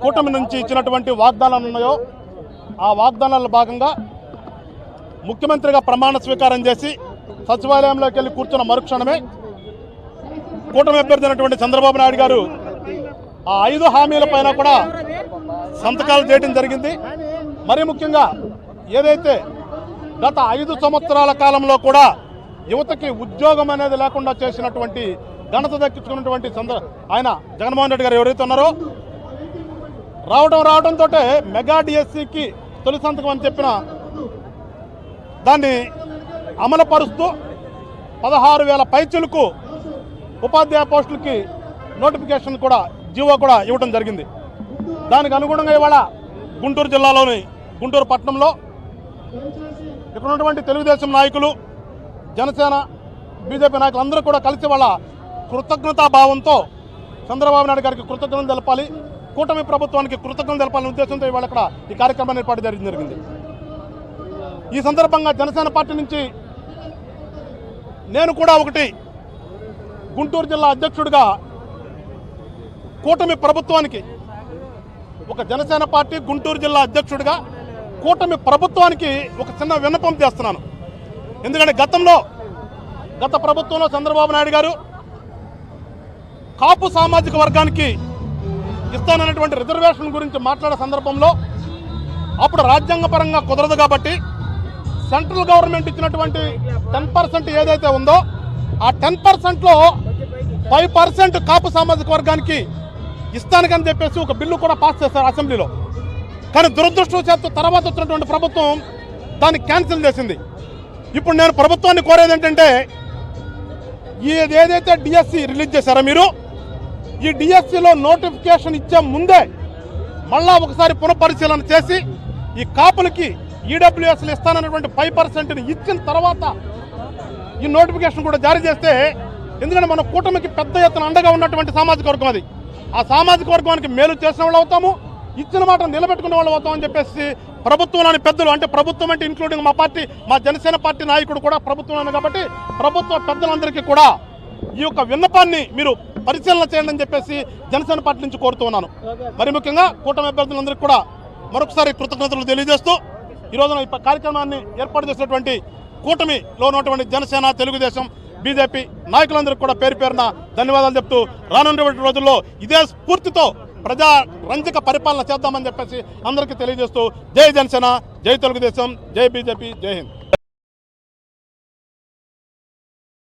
కూటమి నుంచి ఇచ్చినటువంటి వాగ్దానాలు ఉన్నాయో ఆ వాగ్దానాల్లో భాగంగా ముఖ్యమంత్రిగా ప్రమాణ స్వీకారం చేసి సచివాలయంలోకి వెళ్ళి కూర్చున్న మరుక్షణమే కూటమి అభ్యర్థి అయినటువంటి చంద్రబాబు నాయుడు గారు ఆ 5 హామీల పైన కూడా సంతకాలు చేయడం జరిగింది. మరీ ముఖ్యంగా ఏదైతే గత 5 సంవత్సరాల కాలంలో కూడా యువతకి ఉద్యోగం అనేది లేకుండా చేసినటువంటి ఘనత దక్కించుకున్నటువంటి ఆయన జగన్మోహన్ రెడ్డి గారు ఎవరైతే ఉన్నారో రావడంతో మెగా డిఎస్సికి తొలి సంతకం అని చెప్పిన దాన్ని అమలుపరుస్తూ 16,000 పైచులకు ఉపాధ్యాయ పోస్టులకి నోటిఫికేషన్ కూడా జీవో కూడా ఇవ్వడం జరిగింది. దానికి అనుగుణంగా ఇవాళ గుంటూరు జిల్లాలోని గుంటూరు పట్టణంలో ఇక్కడ ఉన్నటువంటి తెలుగుదేశం నాయకులు, జనసేన, బీజేపీ నాయకులు అందరూ కూడా కలిసి వాళ్ళ కృతజ్ఞతాభావంతో చంద్రబాబు నాయుడు గారికి కృతజ్ఞతలు తెలపాలి, కూటమి ప్రభుత్వానికి కృతజ్ఞతలు తెలపాలనే ఉద్దేశంతో ఇవాళ ఇక్కడ ఈ కార్యక్రమాన్ని ఏర్పాటు జరిగింది. ఈ సందర్భంగా జనసేన పార్టీ నుంచి నేను కూడా ఒకటి గుంటూరు జిల్లా అధ్యక్షుడిగా కూటమి ప్రభుత్వానికి, ఒక జనసేన పార్టీ గుంటూరు జిల్లా అధ్యక్షుడిగా కూటమి ప్రభుత్వానికి ఒక చిన్న విన్నపం చేస్తున్నాను. ఎందుకంటే గత ప్రభుత్వంలో చంద్రబాబు నాయుడు గారు కాపు సామాజిక వర్గానికి ఇస్తానన్నటువంటి రిజర్వేషన్ గురించి మాట్లాడే సందర్భంలో అప్పుడు రాజ్యాంగపరంగా కుదరదు కాబట్టి సెంట్రల్ గవర్నమెంట్ ఇచ్చినటువంటి 10% ఏదైతే ఉందో ఆ 10%లో 5% కాపు సామాజిక వర్గానికి ఇస్తానని చెప్పేసి ఒక బిల్లు కూడా పాస్ చేశారు అసెంబ్లీలో. కానీ దురదృష్టవశాత్తు తర్వాత వచ్చినటువంటి ప్రభుత్వం దాన్ని క్యాన్సిల్ చేసింది. ఇప్పుడు నేను ప్రభుత్వాన్ని కోరేది ఏంటంటే ఏదైతే డిఎస్సి రిలీజ్ చేశారో మీరు ఈ డిఎస్సిలో నోటిఫికేషన్ ఇచ్చే ముందే మళ్ళా ఒకసారి పునఃపరిశీలన చేసి ఈ కాపులకి ఈడబ్ల్యూఎస్లు ఇస్తానన్నటువంటి 5%ని ఇచ్చిన తర్వాత ఈ నోటిఫికేషన్ కూడా జారీ చేస్తే, ఎందుకంటే మన కూటమికి పెద్ద ఎత్తున అండగా ఉన్నటువంటి సామాజిక వర్గం అది, ఆ సామాజిక వర్గానికి మేలు చేసిన వాళ్ళు అవుతాము, ఇచ్చిన మాట నిలబెట్టుకునే వాళ్ళు అవుతామని చెప్పేసి ప్రభుత్వంలోని పెద్దలు, అంటే ప్రభుత్వం అంటే ఇంక్లూడింగ్ మా పార్టీ, మా జనసేన పార్టీ నాయకుడు కూడా ప్రభుత్వంలోనే కాబట్టి ప్రభుత్వ పెద్దలందరికీ కూడా ఈ యొక్క విన్నపాన్ని మీరు పరిశీలన చేయండి అని చెప్పేసి జనసేన పార్టీ నుంచి కోరుతూ ఉన్నాను. మరి ముఖ్యంగా కూటమి అభ్యర్థులందరికీ కూడా మరొకసారి కృతజ్ఞతలు తెలియజేస్తూ ఈ రోజున ఈ కార్యక్రమాన్ని ఏర్పాటు చేసినటువంటి కూటమిలో ఉన్నటువంటి జనసేన, తెలుగుదేశం, బీజేపీ నాయకులందరికీ కూడా పేరు పేరున ధన్యవాదాలు చెప్తూ రానున్నటువంటి రోజుల్లో ఇదే స్ఫూర్తితో ప్రజా రంజక పరిపాలన చేద్దామని చెప్పేసి అందరికీ తెలియజేస్తూ జై జనసేన, జై తెలుగుదేశం, జై బీజేపీ, జై హింద్.